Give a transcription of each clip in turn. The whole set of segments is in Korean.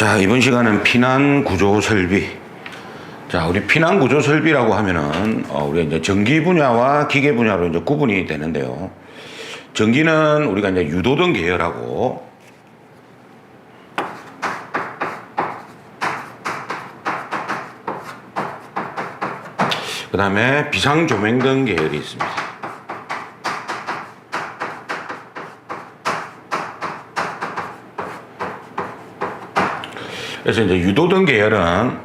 자, 이번 시간은 피난 구조 설비. 자, 우리 피난 구조 설비라고 하면은 우리가 이제 전기 분야와 기계 분야로 이제 구분이 되는데요. 전기는 우리가 이제 유도등 계열하고, 그 다음에 비상조명등 계열이 있습니다. 그래서 이제 유도등 계열은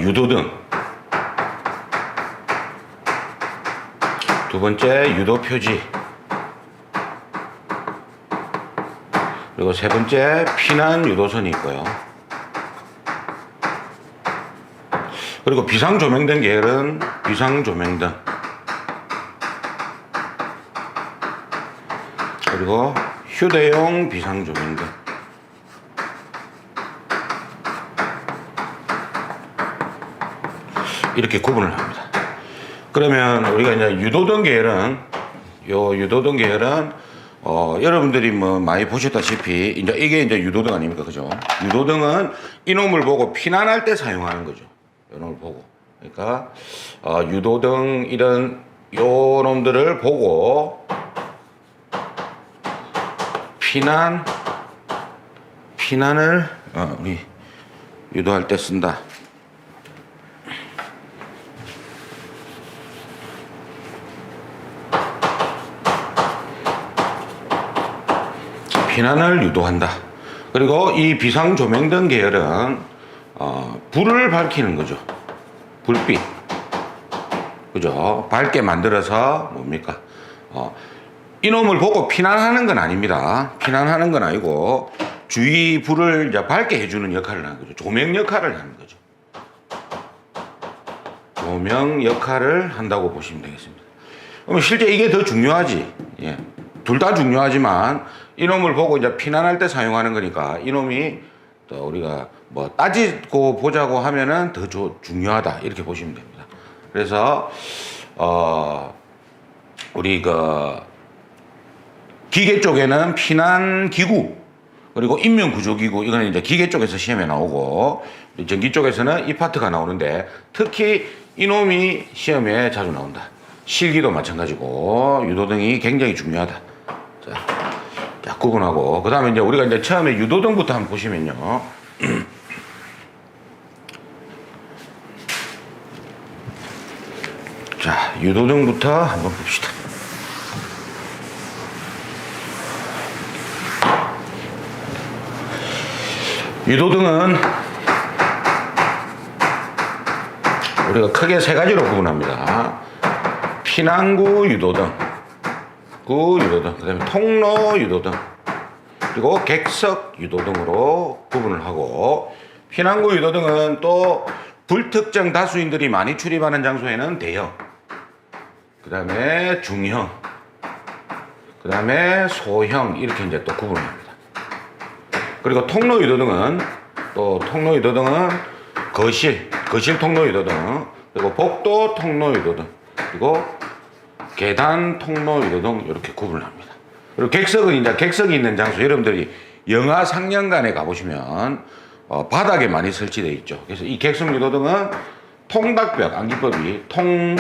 유도등, 두 번째 유도 표지, 그리고 세 번째 피난 유도선이 있고요. 그리고 비상조명등 계열은 비상조명등, 그리고 휴대용 비상조명등. 이렇게 구분을 합니다. 그러면 우리가 이제 유도등 계열은, 여러분들이 뭐 많이 보셨다시피 이제 이게 이제 유도등 아닙니까? 그죠? 유도등은 이놈을 보고 피난할 때 사용하는 거죠. 이놈을 보고. 그러니까 유도등 이런 요 놈들을 보고 피난을 우리 유도할 때 쓴다. 피난을 유도한다. 그리고 이 비상조명등 계열은 불을 밝히는 거죠. 불빛. 그죠? 밝게 만들어서 뭡니까? 이놈을 보고 피난하는 건 아닙니다. 피난하는 건 아니고 주위 불을 이제 밝게 해주는 역할을 하는 거죠. 조명 역할을 하는 거죠. 조명 역할을 한다고 보시면 되겠습니다. 그러면 실제 이게 더 중요하지. 예. 둘 다 중요하지만 이놈을 보고 이제 피난할 때 사용하는 거니까 이놈이 또 우리가 뭐 따지고 보자고 하면은 더 중요하다 이렇게 보시면 됩니다. 그래서 우리 그 기계 쪽에는 피난 기구, 그리고 인명 구조 기구, 이거는 이제 기계 쪽에서 시험에 나오고 전기 쪽에서는 이 파트가 나오는데 특히 이놈이 시험에 자주 나온다. 실기도 마찬가지고 유도등이 굉장히 중요하다. 자, 구분하고, 그 다음에 이제 우리가 이제 처음에 유도등부터 한번 보시면요. 자, 유도등부터 한번 봅시다. 유도등은 우리가 크게 세 가지로 구분합니다. 피난구 유도등, 유도등, 그 다음에 통로 유도등, 그리고 객석 유도등으로 구분을 하고, 피난구 유도등은 또 불특정 다수인들이 많이 출입하는 장소에는 대형, 그 다음에 중형, 그 다음에 소형, 이렇게 이제 또 구분을 합니다. 그리고 통로 유도등은 거실 통로 유도등, 그리고 복도 통로 유도등, 그리고 계단 통로 유도등, 이렇게 구분을 합니다. 그리고 객석은 이제 객석이 있는 장소, 여러분들이 영화 상영관에 가보시면 바닥에 많이 설치되어 있죠. 그래서 이 객석 유도등은 통닭벽, 안기법이 통닭벽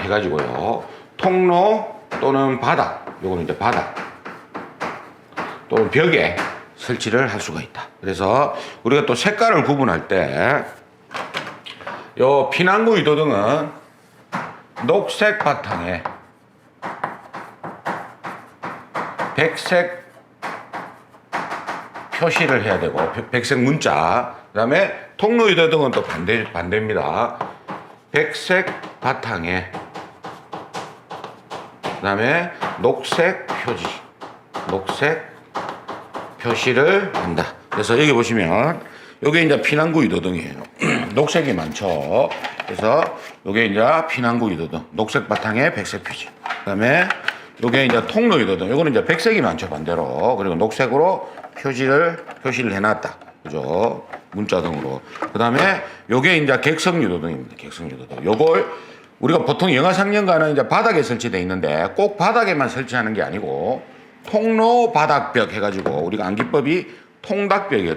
해가지고요, 통로 또는 바닥, 요거는 이제 바닥 또는 벽에 설치를 할 수가 있다. 그래서 우리가 또 색깔을 구분할 때 요 피난구 유도등은 녹색 바탕에 백색 표시를 해야 되고, 백색 문자, 그 다음에 통로 유도등은 또 반대입니다. 백색 바탕에 그 다음에 녹색 표시를 한다. 그래서 여기 보시면 요게 이제 피난구 유도등이에요. 녹색이 많죠. 그래서 요게 이제 피난구 유도등, 녹색 바탕에 백색 표시. 그 다음에 요게 이제 통로 유도등, 요거는 이제 백색이 많죠, 반대로. 그리고 녹색으로 표시를 해놨다. 그죠? 문자등으로. 그 다음에 요게 이제 객석 유도등입니다. 객석 유도등. 요걸 우리가 보통 영화 상영관은 이제 바닥에 설치되어 있는데 꼭 바닥에만 설치하는 게 아니고 통로 바닥벽 해가지고 우리가 안기법이 통닭벽이에요.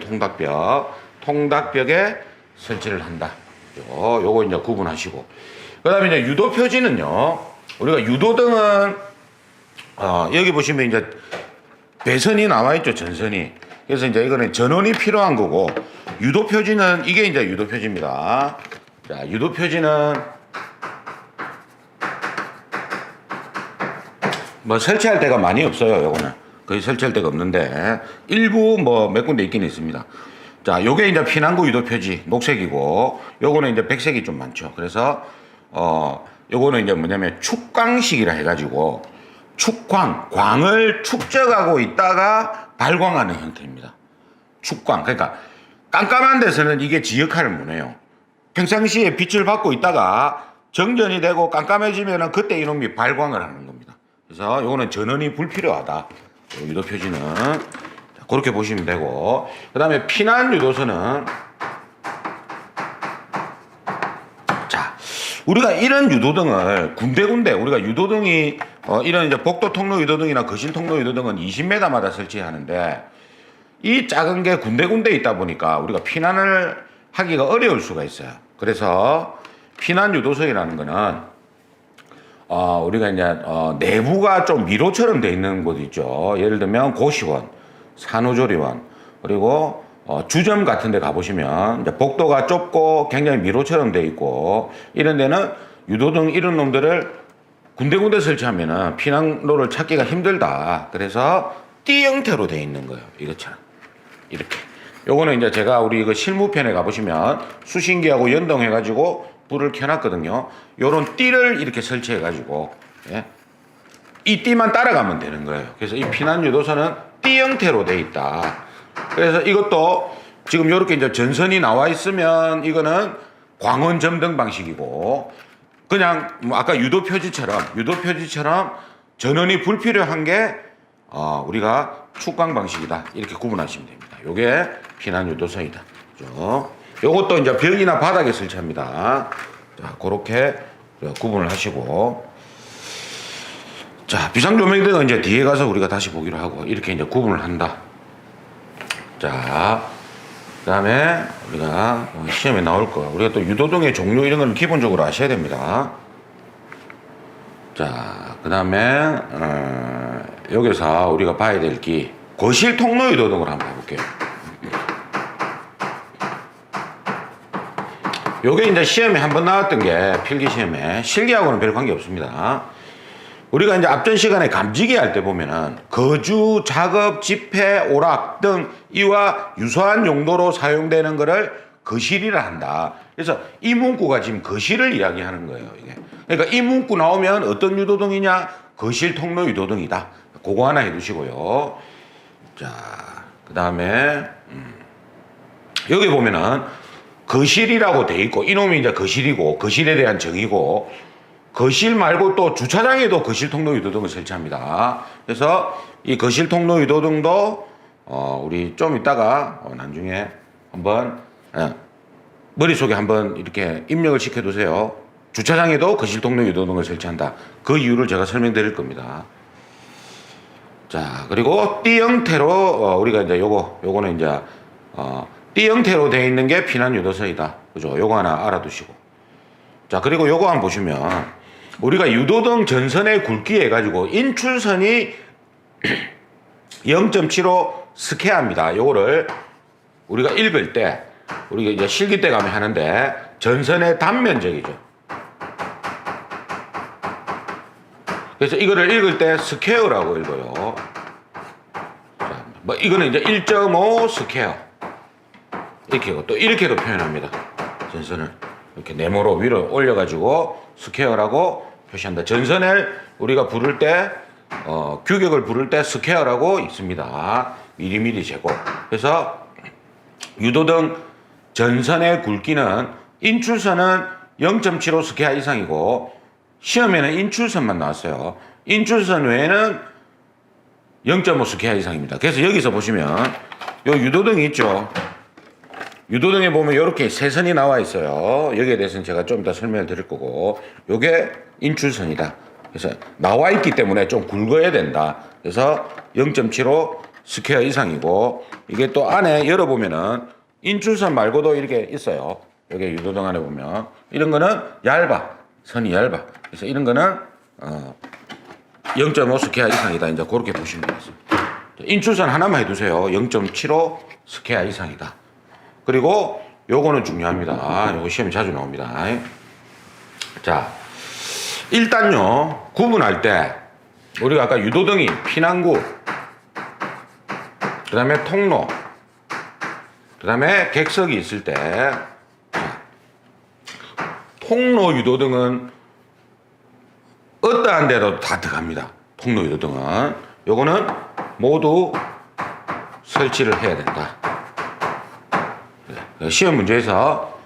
통닭벽에 설치를 한다. 요거 이제 구분하시고. 그 다음에 이제 유도 표지는요. 우리가 유도등은, 여기 보시면 이제 배선이 나와 있죠. 전선이. 그래서 이제 이거는 전원이 필요한 거고, 유도 표지는, 이게 이제 유도 표지입니다. 자, 유도 표지는 뭐 설치할 데가 많이 없어요. 요거는 거의 설치할 데가 없는데 일부 뭐 몇 군데 있긴 있습니다. 자, 요게 이제 피난구 유도 표지 녹색이고, 요거는 이제 백색이 좀 많죠. 그래서 요거는 이제 뭐냐면 축광식이라 해가지고 광을 축적하고 있다가 발광하는 형태입니다. 축광. 그러니까 깜깜한 데서는 이게 지 역할을 못해요. 평상시에 빛을 받고 있다가 정전이 되고 깜깜해지면은 그때 이놈이 발광을 하는 겁니다. 그래서 요거는 전원이 불필요하다. 유도 표지는 그렇게 보시면 되고, 그 다음에 피난 유도선은, 자, 우리가 이런 유도등을 군데군데, 우리가 유도등이 이런 이제 복도 통로 유도등이나 거실 통로 유도등은 20m마다 설치하는데, 이 작은 게 군데군데 있다 보니까 우리가 피난을 하기가 어려울 수가 있어요. 그래서 피난 유도석이라는 거는 우리가 이제 내부가 좀 미로처럼 돼 있는 곳 있죠. 예를 들면 고시원, 산후조리원, 그리고 주점 같은 데 가보시면 이제 복도가 좁고 굉장히 미로처럼 돼 있고, 이런 데는 유도등 이런 놈들을 군데군데 설치하면은 피난로를 찾기가 힘들다. 그래서 띠 형태로 돼 있는 거예요. 이것처럼 이렇게. 요거는 이제 제가 우리 이거 실무편에 가보시면 수신기하고 연동해가지고 불을 켜놨거든요. 요런 띠를 이렇게 설치해가지고, 예? 이 띠만 따라가면 되는 거예요. 그래서 이 피난 유도선은 띠 형태로 돼 있다. 그래서 이것도 지금 요렇게 이제 전선이 나와 있으면 이거는 광원 점등 방식이고, 그냥 뭐 아까 유도 표지처럼 전원이 불필요한 게 우리가 축광 방식이다. 이렇게 구분하시면 됩니다. 요게 피난 유도선이다. 그죠? 요것도 이제 벽이나 바닥에 설치합니다. 자, 그렇게 구분을 하시고. 자, 비상조명등은 이제 뒤에 가서 우리가 다시 보기로 하고, 이렇게 이제 구분을 한다. 자, 그 다음에 우리가 시험에 나올 거, 우리가 또 유도등의 종류 이런 걸 기본적으로 아셔야 됩니다. 자, 그 다음에 여기서 우리가 봐야 될 게 거실 통로 유도등을 한번 해볼게요. 요게 이제 시험에 한번 나왔던 게, 필기 시험에, 실기하고는 별 관계 없습니다. 우리가 이제 앞전 시간에 감지기 할 때 보면은 거주, 작업, 집회, 오락 등 이와 유사한 용도로 사용되는 거를 거실이라 한다. 그래서 이 문구가 지금 거실을 이야기하는 거예요, 이게. 그러니까 이 문구 나오면 어떤 유도등이냐? 거실 통로 유도등이다. 그거 하나 해두시고요. 자, 그 다음에 여기 보면은 거실이라고 돼 있고, 이놈이 이제 거실이고, 거실에 대한 정의고, 거실 말고 또 주차장에도 거실 통로 유도등을 설치합니다. 그래서 이 거실 통로 유도등도 우리 좀 이따가 나중에 한번 머릿속에 한번 이렇게 입력을 시켜두세요. 주차장에도 거실 통로 유도등을 설치한다. 그 이유를 제가 설명드릴 겁니다. 자, 그리고 띠 형태로 우리가 이제 요거는 이제 띠 형태로 되어 있는 게 피난 유도선이다. 그죠? 요거 하나 알아두시고. 자, 그리고 요거 한번 보시면 우리가 유도등 전선의 굵기 해가지고 인출선이 0.75 스퀘어입니다. 요거를 우리가 읽을 때, 우리가 이제 실기 때 가면 하는데, 전선의 단면적이죠. 그래서 이거를 읽을 때 스퀘어라고 읽어요. 자, 뭐 이거는 이제 1.5 스퀘어. 이렇게, 또 이렇게도 표현합니다. 전선을 이렇게 네모로 위로 올려가지고 스퀘어라고 표시한다. 전선을 우리가 부를 때, 규격을 부를 때 스퀘어라고 있습니다. 미리미리 재고. 그래서 유도등 전선의 굵기는 인출선은 0.75 스퀘어 이상이고, 시험에는 인출선만 나왔어요. 인출선 외에는 0.5 스퀘어 이상입니다. 그래서 여기서 보시면 요 유도등이 있죠. 유도등에 보면 이렇게 세 선이 나와 있어요. 여기에 대해서는 제가 좀 이따 설명을 드릴 거고, 요게 인출선이다. 그래서 나와 있기 때문에 좀 굵어야 된다. 그래서 0.75 스퀘어 이상이고, 이게 또 안에 열어보면은 인출선 말고도 이렇게 있어요. 여기 유도등 안에 보면 이런 거는 얇아, 선이 얇아. 그래서 이런 거는 0.5 스퀘어 이상이다. 이제 그렇게 보시면 되겠습니다. 인출선 하나만 해두세요. 0.75 스퀘어 이상이다. 그리고 요거는 중요합니다. 요거 시험에 자주 나옵니다. 자, 일단요, 구분할 때 우리가 아까 유도등이 피난구, 그 다음에 통로, 그 다음에 객석이 있을 때, 자, 통로 유도등은 어떠한 데도 다 들어갑니다. 통로 유도등은. 요거는 모두 설치를 해야 된다. 시험 문제에서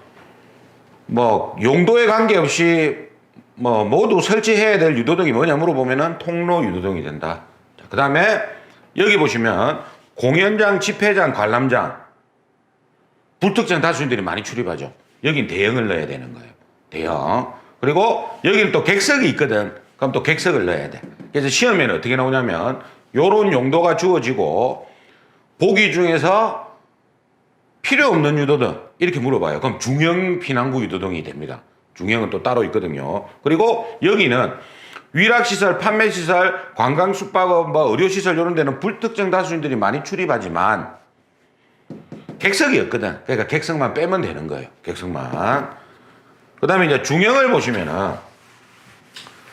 뭐 용도에 관계없이 뭐 모두 설치해야 될 유도등이 뭐냐 물어보면은 통로 유도등이 된다. 그 다음에 여기 보시면 공연장, 집회장, 관람장, 불특정 다수인들이 많이 출입하죠. 여긴 대형을 넣어야 되는 거예요. 대형. 그리고 여기는 또 객석이 있거든. 그럼 또 객석을 넣어야 돼. 그래서 시험에는 어떻게 나오냐면 요런 용도가 주어지고 보기 중에서 필요 없는 유도등 이렇게 물어봐요. 그럼 중형 피난구 유도등이 됩니다. 중형은 또 따로 있거든요. 그리고 여기는 위락시설, 판매시설, 관광 숙박업, 뭐 의료시설 이런 데는 불특정 다수인들이 많이 출입하지만 객석이 없거든. 그러니까 객석만 빼면 되는 거예요. 객석만. 그 다음에 이제 중형을 보시면은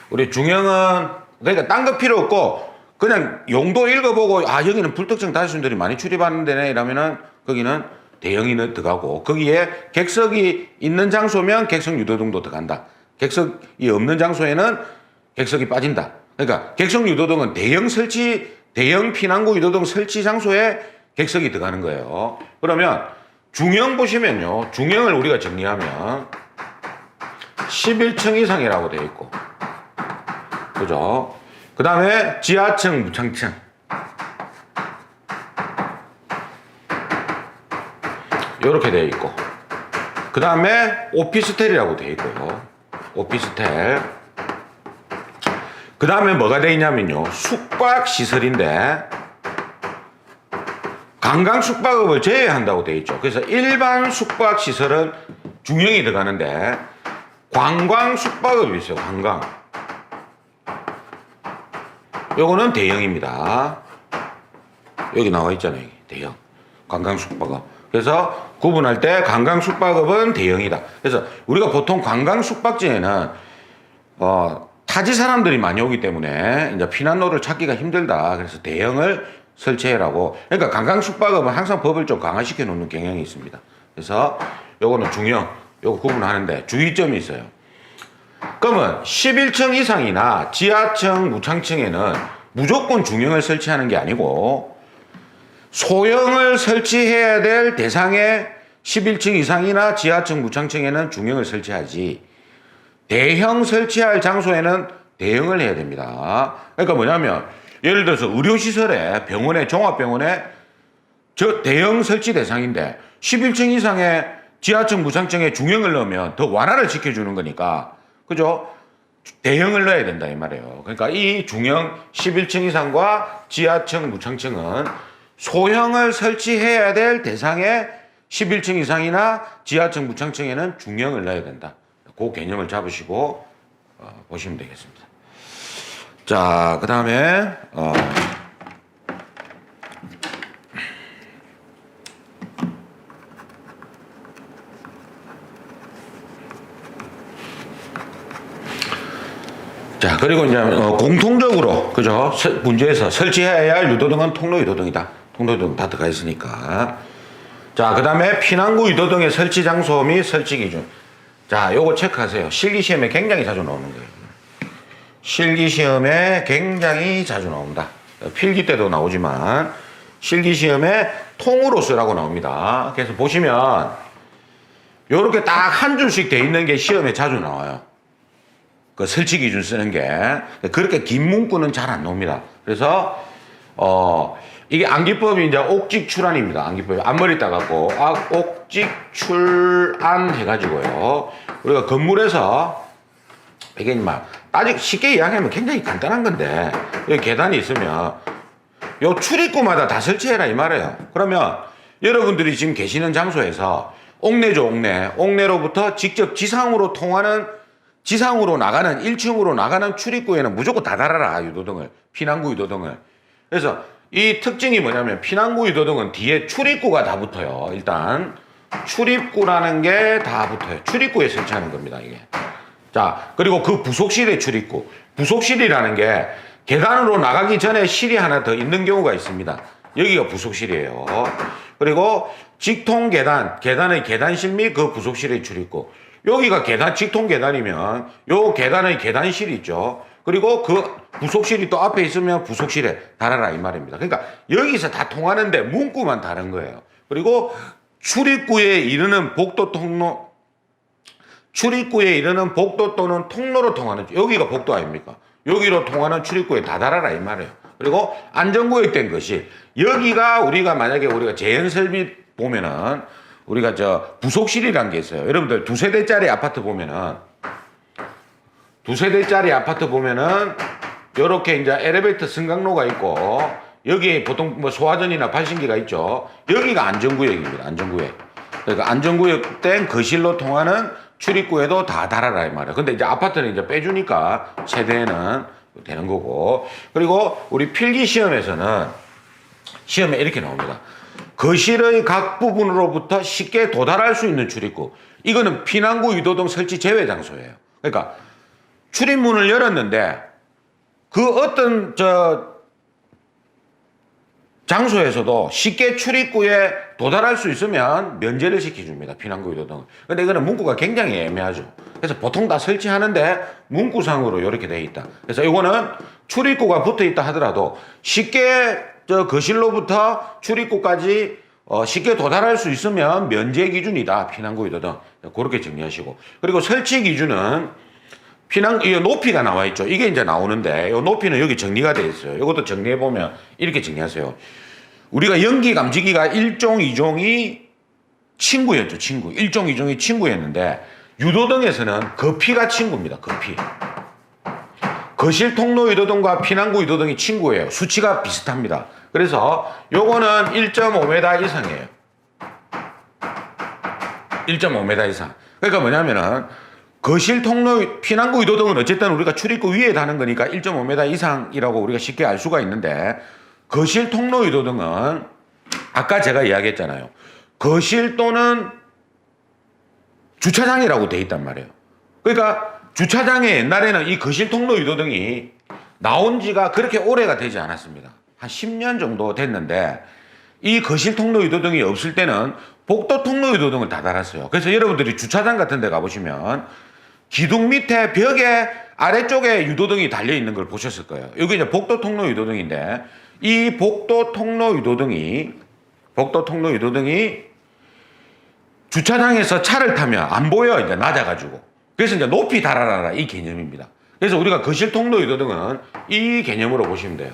우리 중형은 그러니까 딴 거 필요 없고 그냥 용도 읽어보고 아 여기는 불특정 다수인들이 많이 출입하는 데네 이러면은 거기는 대형이 들어가고 거기에 객석이 있는 장소면 객석 유도등도 들어간다. 객석이 없는 장소에는 객석이 빠진다. 그러니까 객석 유도등은 대형 피난구 유도등 설치 장소에 객석이 들어가는 거예요. 그러면 중형 보시면요. 중형을 우리가 정리하면 11층 이상이라고 되어 있고 그죠? 그 다음에 지하층, 무창층 이렇게 되어 있고 그 다음에 오피스텔이라고 되어 있고요. 오피스텔. 그 다음에 뭐가 되어 있냐면요. 숙박시설인데 관광 숙박업을 제외한다고 되어 있죠. 그래서 일반 숙박시설은 중형이 들어가는데 관광 숙박업이 있어요. 관광. 요거는 대형입니다. 여기 나와 있잖아요. 대형. 관광 숙박업. 그래서 구분할 때 관광 숙박업은 대형이다. 그래서 우리가 보통 관광 숙박지에는 타지 사람들이 많이 오기 때문에 이제 피난로를 찾기가 힘들다. 그래서 대형을 설치해라고. 그러니까 관광 숙박업은 항상 법을 좀 강화시켜 놓는 경향이 있습니다. 그래서 요거는 중형, 요거 구분하는데 주의점이 있어요. 그러면 11층 이상이나 지하층, 무창층에는 무조건 중형을 설치하는 게 아니고 소형을 설치해야 될 대상의 11층 이상이나 지하층, 무창층에는 중형을 설치하지 대형 설치할 장소에는 대형을 해야 됩니다. 그러니까 뭐냐면 예를 들어서 의료시설에 병원에 종합병원에 저 대형 설치 대상인데 11층 이상의 지하층, 무창층에 중형을 넣으면 더 완화를 시켜주는 거니까 그죠? 대형을 넣어야 된다 이 말이에요. 그러니까 이 중형 11층 이상과 지하층, 무창층은 소형을 설치해야 될 대상의 11층 이상이나 지하층, 무창층에는 중형을 넣어야 된다. 그 개념을 잡으시고 보시면 되겠습니다. 자, 그 다음에 자, 그리고 이제 공통적으로 그죠? 문제에서 설치해야 할 유도등은 통로 유도등이다. 통로 유도등 다 들어가 있으니까. 자, 그 다음에 피난구 유도등의 설치 장소 및 설치 기준. 자, 요거 체크하세요. 실기시험에 굉장히 자주 나오는 거예요. 실기시험에 굉장히 자주 나온다. 필기 때도 나오지만 실기시험에 통으로 쓰라고 나옵니다. 그래서 보시면 요렇게 딱 한 줄씩 돼 있는 게 시험에 자주 나와요. 그 설치 기준 쓰는 게 그렇게 긴 문구는 잘 안 나옵니다. 그래서 이게 암기법이 이제 옥직출안입니다. 암기법이 앞머리 따갖고 옥직출안 해가지고요. 우리가 건물에서 이게 막 아직 쉽게 이야기하면 굉장히 간단한 건데 여기 계단이 있으면 요 출입구마다 다 설치해라 이 말이에요. 그러면 여러분들이 지금 계시는 장소에서 옥내죠, 옥내. 옥내로부터 직접 지상으로 나가는 1층으로 나가는 출입구에는 무조건 다 달아라, 유도등을. 피난구 유도등을. 그래서 이 특징이 뭐냐면 피난구 유도등은 뒤에 출입구가 다 붙어요. 일단 출입구라는 게 다 붙어요. 출입구에 설치하는 겁니다, 이게. 자, 그리고 그 부속실의 출입구. 부속실이라는 게 계단으로 나가기 전에 실이 하나 더 있는 경우가 있습니다. 여기가 부속실이에요. 그리고 직통 계단, 계단의 계단실 및 그 부속실의 출입구. 여기가 직통 계단이면 요 계단의 계단실이 있죠. 그리고 그 부속실이 또 앞에 있으면 부속실에 달아라 이 말입니다. 그러니까 여기서 다 통하는데 문구만 다른 거예요. 그리고 출입구에 이르는 복도 또는 통로로 통하는, 여기가 복도 아닙니까? 여기로 통하는 출입구에 다 달아라 이 말이에요. 그리고 안전구역된 것이, 여기가 만약에 우리가 재현설비 보면은 우리가 부속실이라는 게 있어요. 여러분들 두세 대짜리 아파트 보면은 요렇게 이제 엘리베이터 승강로가 있고, 여기 보통 뭐 소화전이나 발신기가 있죠. 여기가 안전구역입니다. 안전구역. 그러니까 안전구역된 거실로 통하는 출입구에도 다 달아라 이 말이에요. 근데 이제 아파트는 이제 빼주니까 최대는 되는 거고. 그리고 우리 필기 시험에 이렇게 나옵니다. 거실의 각 부분으로부터 쉽게 도달할 수 있는 출입구. 이거는 피난구 유도등 설치 제외 장소예요. 그러니까 출입문을 열었는데 그 어떤 장소에서도 쉽게 출입구에 도달할 수 있으면 면제를 시켜줍니다. 피난구 유도등. 근데 이거는 문구가 굉장히 애매하죠. 그래서 보통 다 설치하는데 문구상으로 이렇게 돼 있다. 그래서 이거는 출입구가 붙어 있다 하더라도 쉽게 거실로부터 출입구까지 쉽게 도달할 수 있으면 면제 기준이다. 피난구 유도등. 그렇게 정리하시고. 그리고 설치 기준은 이 높이가 나와 있죠. 이게 이제 나오는데, 이 높이는 여기 정리가 되어 있어요. 이것도 정리해보면 이렇게 정리하세요. 우리가 연기 감지기가 1종, 2종이 친구였죠, 친구. 1종, 2종이 친구였는데, 유도등에서는 거피가 친구입니다, 거피. 거실 통로 유도등과 피난구 유도등이 친구예요. 수치가 비슷합니다. 그래서 요거는 1.5m 이상이에요. 1.5m 이상. 그러니까 뭐냐면은, 거실 통로, 피난구 유도등은 어쨌든 우리가 출입구 위에 다는 거니까 1.5m 이상이라고 우리가 쉽게 알 수가 있는데, 거실 통로 유도등은 아까 제가 이야기했잖아요. 거실 또는 주차장이라고 돼 있단 말이에요. 그러니까 주차장에 옛날에는 이 거실 통로 유도등이 나온 지가 그렇게 오래가 되지 않았습니다. 한 10년 정도 됐는데, 이 거실 통로 유도등이 없을 때는 복도 통로 유도등을 다 달았어요. 그래서 여러분들이 주차장 같은 데 가보시면 기둥 밑에 벽에 아래쪽에 유도등이 달려있는 걸 보셨을 거예요. 여기 이제 복도 통로 유도등인데, 이 복도 통로 유도등이 주차장에서 차를 타면 안 보여, 이제 낮아가지고. 그래서 이제 높이 달아라 이 개념입니다. 그래서 우리가 거실 통로 유도등은 이 개념으로 보시면 돼요.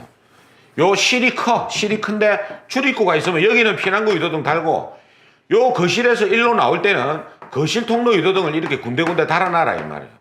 요 실이 큰데 출입구가 있으면 여기는 피난구 유도등 달고, 요 거실에서 일로 나올 때는 거실 통로 유도등을 이렇게 군데군데 달아놔라 이 말이에요.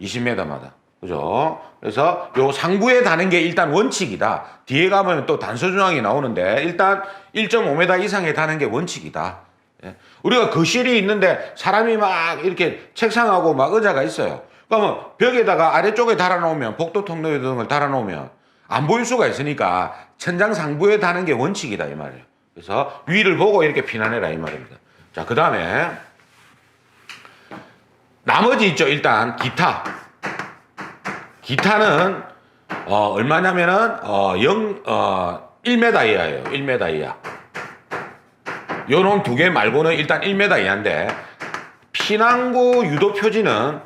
20m마다. 그죠? 그래서 요 상부에 다는 게 일단 원칙이다. 뒤에 가면 또 단서조항이 나오는데, 일단 1.5m 이상에 다는 게 원칙이다. 예. 우리가 거실이 있는데 사람이 막 이렇게 책상하고 막 의자가 있어요. 그러면 벽에다가 아래쪽에 달아놓으면, 복도 통로 유도등을 달아놓으면 안 보일 수가 있으니까 천장 상부에 다는 게 원칙이다 이 말이에요. 그래서 위를 보고 이렇게 피난해라 이 말입니다. 자, 그 다음에 나머지 있죠. 일단 기타는 얼마냐면은 1m 이하예요. 1m 이하. 요런 두 개 말고는 일단 1m 이하인데, 피난구 유도 표지는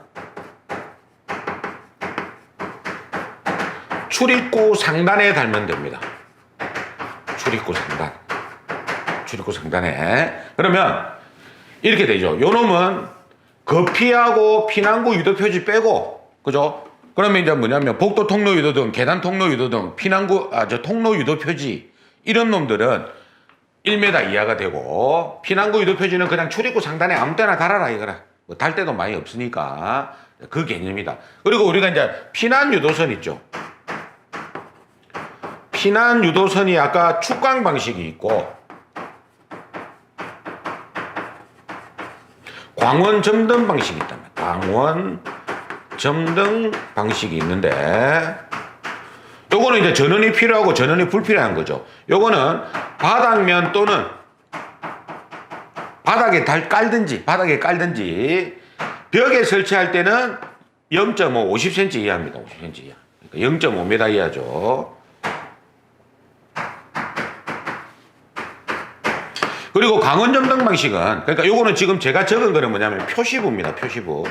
출입구 상단에 달면 됩니다. 출입구 상단에. 그러면 이렇게 되죠. 요 놈은 거피하고 피난구 유도 표지 빼고, 그죠? 그러면 이제 뭐냐면 복도 통로 유도등, 계단 통로 유도등, 통로 유도 표지, 이런 놈들은 1m 이하가 되고, 피난구 유도 표지는 그냥 출입구 상단에 아무 때나 달아라 이거라. 뭐 달 데도 많이 없으니까 그 개념이다. 그리고 우리가 이제 피난 유도선 있죠. 피난 유도선이 아까 축광 방식이 있고 광원 점등 방식이 있단 말이에요. 광원 점등 방식이 있는데 요거는 이제 전원이 필요하고 전원이 불필요한 거죠. 요거는 바닥면 또는 바닥에 깔든지 벽에 설치할 때는 0.5, 50cm 이하입니다. 50cm 이하. 그러니까 0.5m 이하죠. 그리고 강원 점등 방식은 그러니까 요거는 지금 제가 적은 거는 뭐냐면 표시부입니다. 표시부.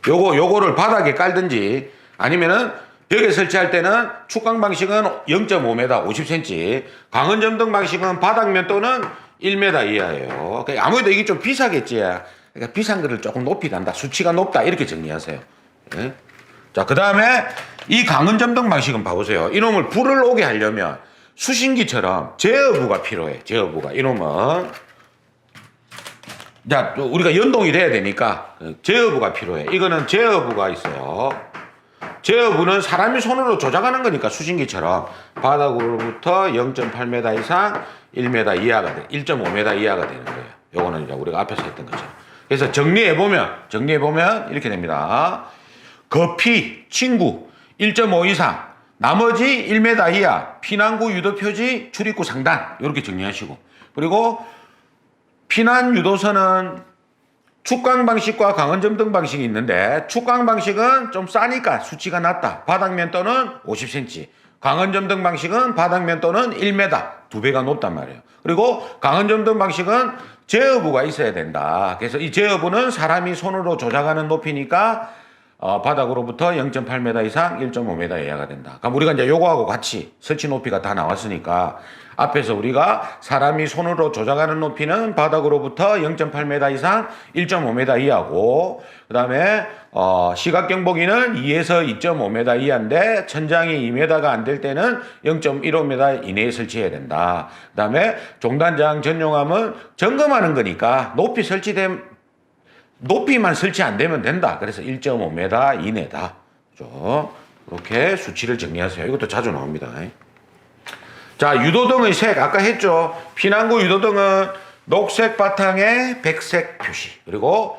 요거를 바닥에 깔든지 아니면은 벽에 설치할 때는 축광 방식은 0.5m, 50cm, 강원 점등 방식은 바닥면 또는 1m 이하예요. 그러니까 아무래도 이게 좀 비싸겠지. 그러니까 비싼 거를 조금 높이 간다. 수치가 높다. 이렇게 정리하세요. 네? 자, 그 다음에 이 강원 점등 방식은 봐보세요. 이놈을 불을 오게 하려면 수신기처럼 제어부가 필요해. 제어부가. 이놈은 자, 우리가 연동이 돼야 되니까 제어부가 필요해. 이거는 제어부가 있어요. 제어부는 사람이 손으로 조작하는 거니까 수신기처럼 바닥으로부터 0.8m 이상 1m 이하가 돼. 1.5m 이하가 되는 거예요. 요거는 이제 우리가 앞에서 했던 것처럼. 그래서 정리해보면 이렇게 됩니다. 거피, 친구 1.5 이상, 나머지 1m 이하, 피난구 유도 표지, 출입구 상단 이렇게 정리하시고 그리고 피난 유도선은 축광 방식과 강원 점등 방식이 있는데 축광 방식은 좀 싸니까 수치가 낮다. 바닥면 또는 50cm. 강원 점등 방식은 바닥면 또는 1m. 2배가 높단 말이에요. 그리고 강원 점등 방식은 제어부가 있어야 된다. 그래서 이 제어부는 사람이 손으로 조작하는 높이니까 바닥으로부터 0.8m 이상 1.5m 이하가 된다. 그럼 우리가 이제 요거하고 같이 설치 높이가 다 나왔으니까 앞에서 우리가 사람이 손으로 조작하는 높이는 바닥으로부터 0.8m 이상 1.5m 이하고 그 다음에 시각경보기는 2에서 2.5m 이하인데 천장이 2m가 안 될 때는 0.15m 이내에 설치해야 된다. 그 다음에 종단장 전용함은 점검하는 거니까 높이만 설치 안 되면 된다. 그래서 1.5m 이내다. 그죠? 이렇게 수치를 정리하세요. 이것도 자주 나옵니다. 자, 유도등의 색 아까 했죠. 피난구 유도등은 녹색 바탕에 백색 표시. 그리고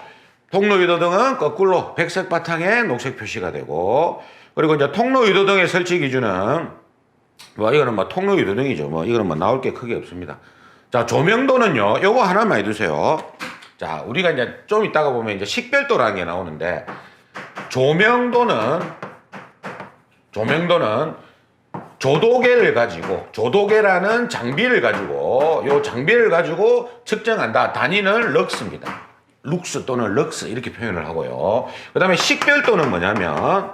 통로 유도등은 거꾸로 백색 바탕에 녹색 표시가 되고 그리고 이제 통로 유도등의 설치 기준은 이거는 통로 유도등이죠. 이거는 나올 게 크게 없습니다. 자, 조명도는요. 요거 하나만 해두세요. 자, 우리가 이제 좀 이따가 보면 이제 식별도라는 게 나오는데 조명도는 조도계라는 장비를 가지고 요 장비를 가지고 측정한다. 단위는 럭스입니다. 룩스 또는 럭스 이렇게 표현을 하고요. 그 다음에 식별도는 뭐냐면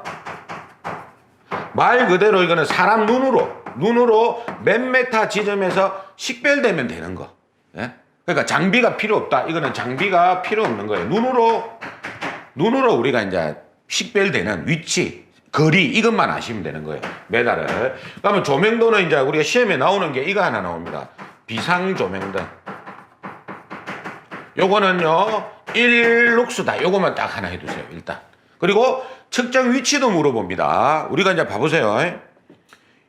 말 그대로 이거는 사람 눈으로 몇 메타 지점에서 식별되면 되는 거. 예? 그러니까 장비가 필요 없다. 이거는 장비가 필요 없는 거예요. 눈으로 우리가 이제 식별되는 위치, 거리 이것만 아시면 되는 거예요. 메달을. 그러면 조명도는 이제 우리가 시험에 나오는 게 이거 하나 나옵니다. 비상 조명등. 요거는요 1룩스다. 요거만 딱 하나 해두세요. 일단. 그리고 측정 위치도 물어봅니다. 우리가 이제 봐보세요.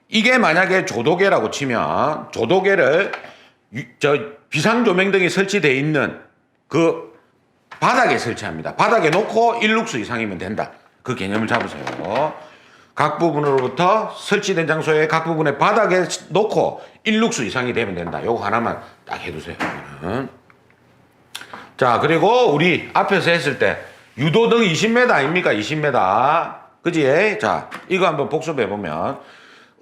이게 만약에 조도계라고 치면 조도계를 비상 조명등이 설치되어 있는 그 바닥에 설치합니다. 바닥에 놓고 1룩스 이상이면 된다. 그 개념을 잡으세요. 각 부분으로부터 설치된 장소의 각 부분에 바닥에 놓고 1룩스 이상이 되면 된다. 요거 하나만 딱 해두세요. 자, 그리고 우리 앞에서 했을 때 유도등 20m 아닙니까? 20m. 그지? 자, 이거 한번 복습해보면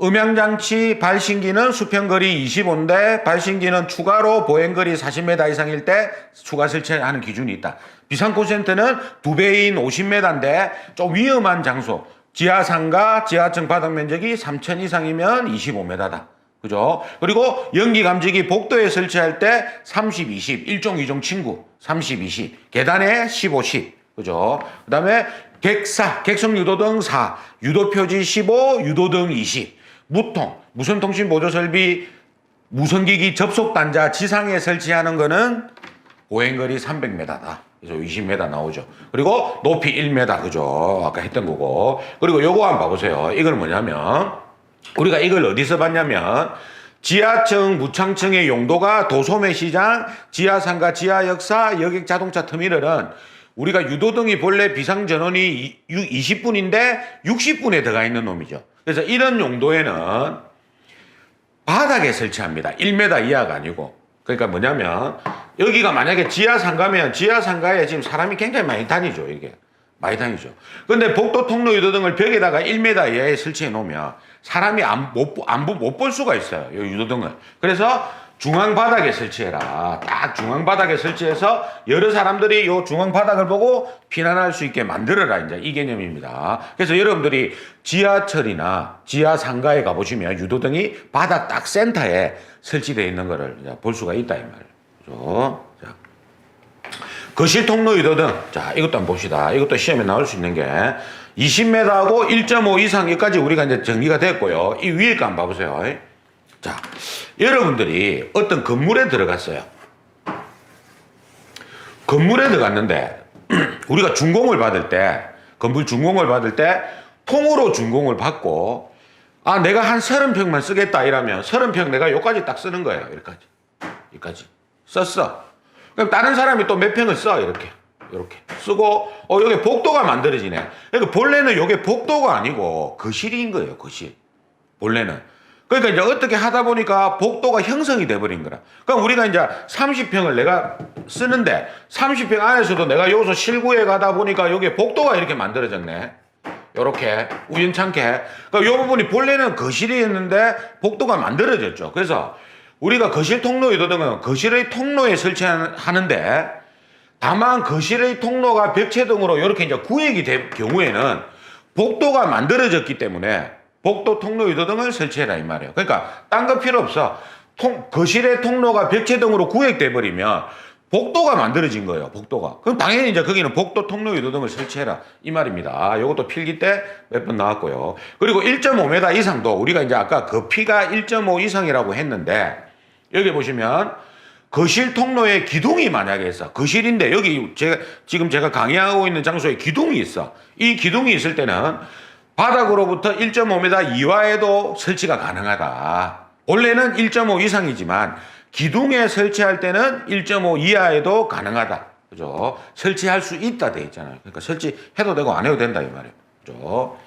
음향장치 발신기는 수평거리 25인데 발신기는 추가로 보행거리 40m 이상일 때 추가 설치하는 기준이 있다. 비상콘센트는 2배인 50m인데 좀 위험한 장소 지하상가 지하층 바닥 면적이 3,000 이상이면 25m다. 그죠? 그리고 연기감지기 복도에 설치할 때 30, 20 일종 이종 친구 30, 20 계단에 15, 10 그죠? 그 다음에 객성 유도등 4 유도표지 15 유도등 20 무선통신보조설비 무선기기 접속단자 지상에 설치하는 거는 보행거리 300m다. 그래서 20m 나오죠. 그리고 높이 1m, 그죠? 아까 했던 거고. 그리고 요거 한번 봐보세요. 이건 뭐냐면, 우리가 이걸 어디서 봤냐면, 지하층, 무창층의 용도가 도소매 시장, 지하상가, 지하역사, 여객 자동차 터미널은 우리가 유도등이 본래 비상전원이 20분인데 60분에 들어가 있는 놈이죠. 그래서 이런 용도에는 바닥에 설치합니다. 1m 이하가 아니고. 그러니까 뭐냐면 여기가 만약에 지하상가면 지하상가에 지금 사람이 굉장히 많이 다니죠. 이게 많이 다니죠. 근데 복도 통로 유도등을 벽에다가 1m 이하에 설치해 놓으면 사람이 못 볼 수가 있어요. 이 유도등을. 그래서 중앙 바닥에 설치해라. 딱 중앙 바닥에 설치해서 여러 사람들이 이 중앙 바닥을 보고 피난할 수 있게 만들어라. 이제 이 개념입니다. 그래서 여러분들이 지하철이나 지하상가에 가보시면 유도등이 바닥 딱 센터에 설치되어 있는 것을 볼 수가 있다. 이 말이죠. 자, 거실 통로 유도등. 자, 이것도 한번 봅시다. 이것도 시험에 나올 수 있는 게 20m하고 1.5 이상 여기까지 우리가 이제 정리가 됐고요. 이 위에 거 한번 봐보세요. 자, 여러분들이 어떤 건물에 들어갔어요. 건물에 들어갔는데 우리가 준공을 받을 때, 건물 준공을 받을 때 통으로 준공을 받고 아, 내가 한 30평만 쓰겠다 이러면 30평 내가 여기까지 딱 쓰는 거예요. 여기까지 썼어. 그럼 다른 사람이 또 몇 평을 써. 이렇게 쓰고 여기 복도가 만들어지네. 그러니까 본래는 여기 복도가 아니고 거실인 거예요. 거실. 본래는. 그러니까 이제 어떻게 하다 보니까 복도가 형성이 돼버린 거라. 그럼 우리가 이제 30평을 내가 쓰는데 30평 안에서도 내가 여기서 실구에 가다 보니까 여기 복도가 이렇게 만들어졌네. 요렇게 우연찮게. 그러니까 이 부분이 본래는 거실이었는데 복도가 만들어졌죠. 그래서 우리가 거실 통로 유도등은 거실의 통로에 설치하는데 다만 거실의 통로가 벽체등으로 이렇게 이제 구획이 될 경우에는 복도가 만들어졌기 때문에 복도 통로 유도등을 설치해라 이 말이에요. 그러니까 딴 거 필요 없어. 거실의 통로가 벽체등으로 구획돼 버리면 복도가 만들어진 거예요. 복도가. 그럼 당연히 이제 거기는 복도 통로 유도등을 설치해라 이 말입니다. 이것도 필기 때 몇 번 나왔고요. 그리고 1.5m 이상도 우리가 이제 아까 거피가 1.5 이상이라고 했는데 여기 보시면 거실 통로에 기둥이 만약에 있어. 거실인데 여기 지금 제가 강의하고 있는 장소에 기둥이 있어. 이 기둥이 있을 때는 바닥으로부터 1.5m 이하에도 설치가 가능하다. 원래는 1.5 이상이지만 기둥에 설치할 때는 1.5 이하에도 가능하다. 그죠? 설치할 수 있다 돼 있잖아요. 그러니까 설치해도 되고 안 해도 된다 이 말이에요. 그죠?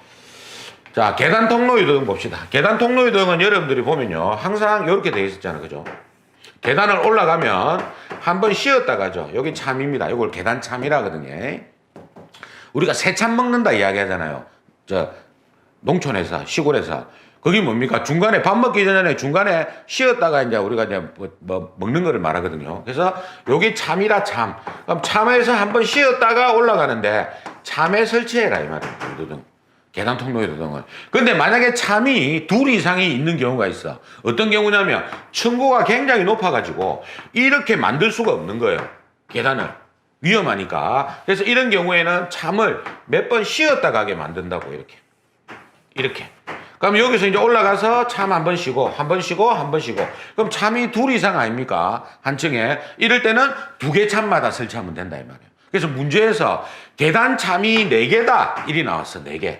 자, 계단 통로 유도등 봅시다. 계단 통로 유도등은 여러분들이 보면요. 항상 이렇게 돼 있었잖아요. 그죠? 계단을 올라가면 한번 쉬었다 가죠. 여기 참입니다. 이걸 계단 참이라거든요. 우리가 새참 먹는다 이야기 하잖아요. 농촌에서, 시골에서. 그게 뭡니까? 중간에 밥 먹기 전에 중간에 쉬었다가 이제 우리가 이제 뭐 먹는 거를 말하거든요. 그래서 여기 참이라 참. 그럼 참에서 한번 쉬었다가 올라가는데 참에 설치해라 이 말이에요. 유도등. 계단 통로 유도등을. 근데 만약에 참이 둘 이상이 있는 경우가 있어. 어떤 경우냐면 층고가 굉장히 높아가지고 이렇게 만들 수가 없는 거예요. 계단을. 위험하니까. 그래서 이런 경우에는 참을 몇 번 쉬었다 가게 만든다고 이렇게. 그럼 여기서 이제 올라가서 참 한 번 쉬고 한 번 쉬고 한 번 쉬고. 그럼 참이 둘 이상 아닙니까? 한 층에. 이럴 때는 2개 참마다 설치하면 된다 이 말이에요. 그래서 문제에서 계단 참이 4개다 일이 나왔어. 4개.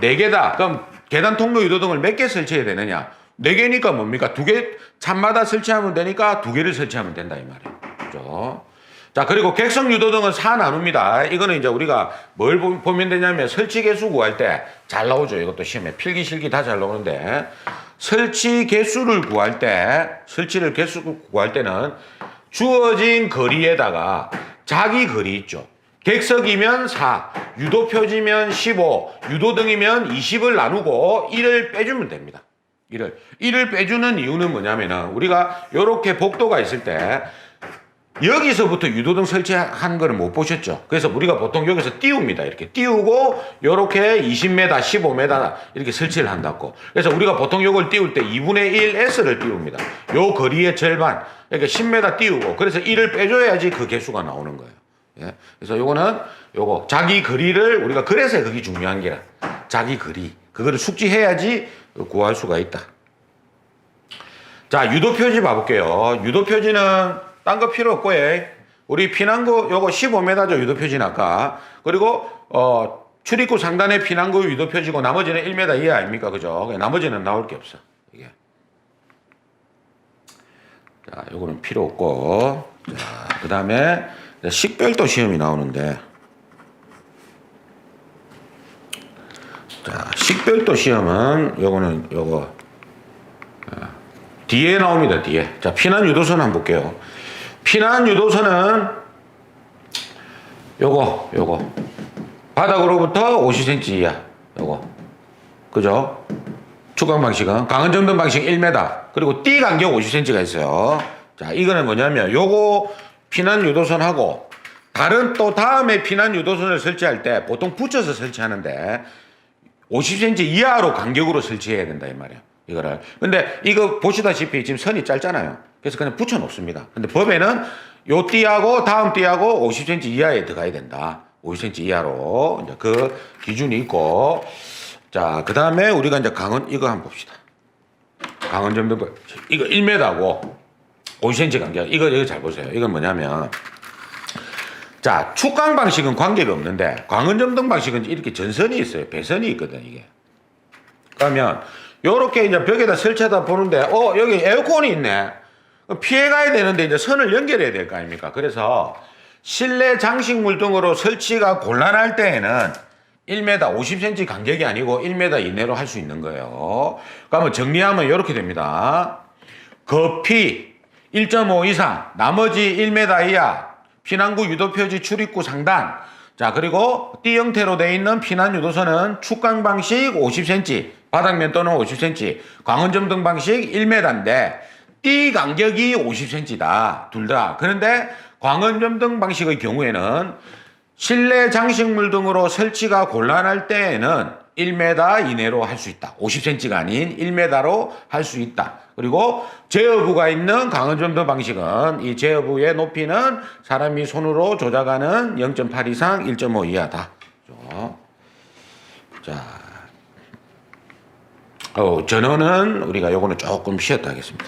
4개다. 그럼 계단 통로 유도등을 몇 개 설치해야 되느냐? 4개니까 뭡니까? 2개 참마다 설치하면 되니까 2개를 설치하면 된다 이 말이에요. 그죠? 자, 그리고 객석 유도등은 4 나눕니다. 이거는 이제 우리가 뭘 보면 되냐면 설치 개수 구할 때 잘 나오죠. 이것도 시험에 필기 실기 다 잘 나오는데 설치 개수를 구할 때 는 주어진 거리에다가 자기 거리 있죠. 객석이면 4, 유도표지면 15, 유도등이면 20을 나누고 1을 빼주면 됩니다. 1을 빼주는 이유는 뭐냐면은 우리가 이렇게 복도가 있을 때 여기서부터 유도등 설치한 거를 못 보셨죠? 그래서 우리가 보통 여기서 띄웁니다. 이렇게 띄우고 요렇게 20m, 15m 이렇게 설치를 한다고. 그래서 우리가 보통 요걸 띄울 때 2분의 1 S를 띄웁니다. 요 거리의 절반, 그러니까 10m 띄우고 그래서 1을 빼줘야지 그 개수가 나오는 거예요. 예? 그래서 요거는 요거 자기 거리를 우리가 그래서 그게 중요한 게라. 자기 거리. 그거를 숙지해야지 구할 수가 있다. 자, 유도표지 봐볼게요. 유도표지는 딴 거 필요 없고, 우리 피난구 요거 15m죠. 유도 표지는 아까. 그리고 출입구 상단에 피난구 유도 표지고 나머지는 1m 이하 아닙니까? 그죠? 나머지는 나올 게 없어. 이게. 자, 요거는 필요 없고. 자, 그다음에 식별도 시험이 나오는데. 자, 식별도 시험은 요거는 요거 뒤에 나옵니다. 뒤에. 자, 피난 유도선 한번 볼게요. 피난 유도선은 요거 바닥으로부터 50cm 이하 요거 그죠? 축강 방식은 강은정등 방식 1m 그리고 띠 간격 50cm가 있어요. 자, 이거는 뭐냐면 요거 피난 유도선하고 다른 또 다음에 피난 유도선을 설치할 때 보통 붙여서 설치하는데 50cm 이하로 간격으로 설치해야 된다 이 말이에요. 이거를. 근데 이거 보시다시피 지금 선이 짧잖아요. 그래서 그냥 붙여 놓습니다. 근데 법에는 요 띠하고 다음 띠하고 50cm 이하에 들어가야 된다. 50cm 이하로 이제 그 기준이 있고. 자, 그 다음에 우리가 이제 강은 이거 한번 봅시다. 강은 점등 이거 1m고 50cm 간격. 이거 잘 보세요. 이건 뭐냐면 자, 축강 방식은 관계가 없는데 광은점등 방식은 이렇게 전선이 있어요. 배선이 있거든 이게. 그러면 요렇게 이제 벽에다 설치하다 보는데 여기 에어컨이 있네. 피해가야 되는데 이제 선을 연결해야 될 거 아닙니까? 그래서 실내 장식물 등으로 설치가 곤란할 때에는 1m 50cm 간격이 아니고 1m 이내로 할 수 있는 거예요. 그러면 정리하면 이렇게 됩니다. 거피 1.5 이상, 나머지 1m 이하, 피난구 유도표지 출입구 상단. 자, 그리고 띠 형태로 되어 있는 피난 유도선은 축강 방식 50cm, 바닥면 또는 50cm, 광원점등 방식 1m인데 띠 간격이 50cm다. 둘 다. 그런데 광원점등 방식의 경우에는 실내 장식물 등으로 설치가 곤란할 때에는 1m 이내로 할 수 있다. 50cm가 아닌 1m로 할 수 있다. 그리고 제어부가 있는 강원점등 방식은 이 제어부의 높이는 사람이 손으로 조작하는 0.8 이상 1.5 이하다. 자, 전원은 우리가 요거는 조금 쉬었다 하겠습니다.